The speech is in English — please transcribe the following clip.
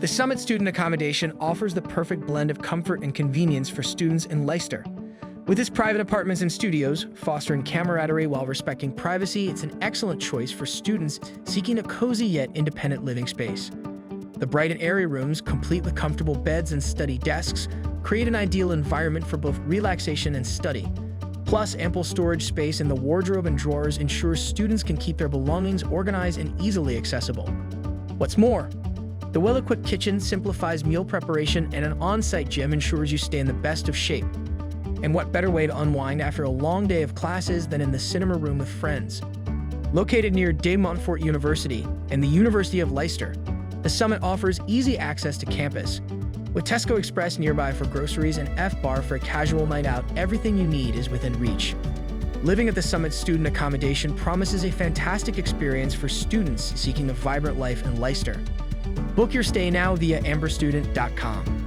The Summit Student Accommodation offers the perfect blend of comfort and convenience for students in Leicester. With its private apartments and studios, fostering camaraderie while respecting privacy, it's an excellent choice for students seeking a cozy yet independent living space. The bright and airy rooms, complete with comfortable beds and study desks, create an ideal environment for both relaxation and study. Plus, ample storage space in the wardrobe and drawers ensures students can keep their belongings organized and easily accessible. What's more, the well-equipped kitchen simplifies meal preparation, and an on-site gym ensures you stay in the best of shape. And what better way to unwind after a long day of classes than in the cinema room with friends? Located near Montfort University and the University of Leicester, the Summit offers easy access to campus. With Tesco Express nearby for groceries and F-Bar for a casual night out, everything you need is within reach. Living at the Summit Student Accommodation promises a fantastic experience for students seeking a vibrant life in Leicester. Book your stay now via amberstudent.com.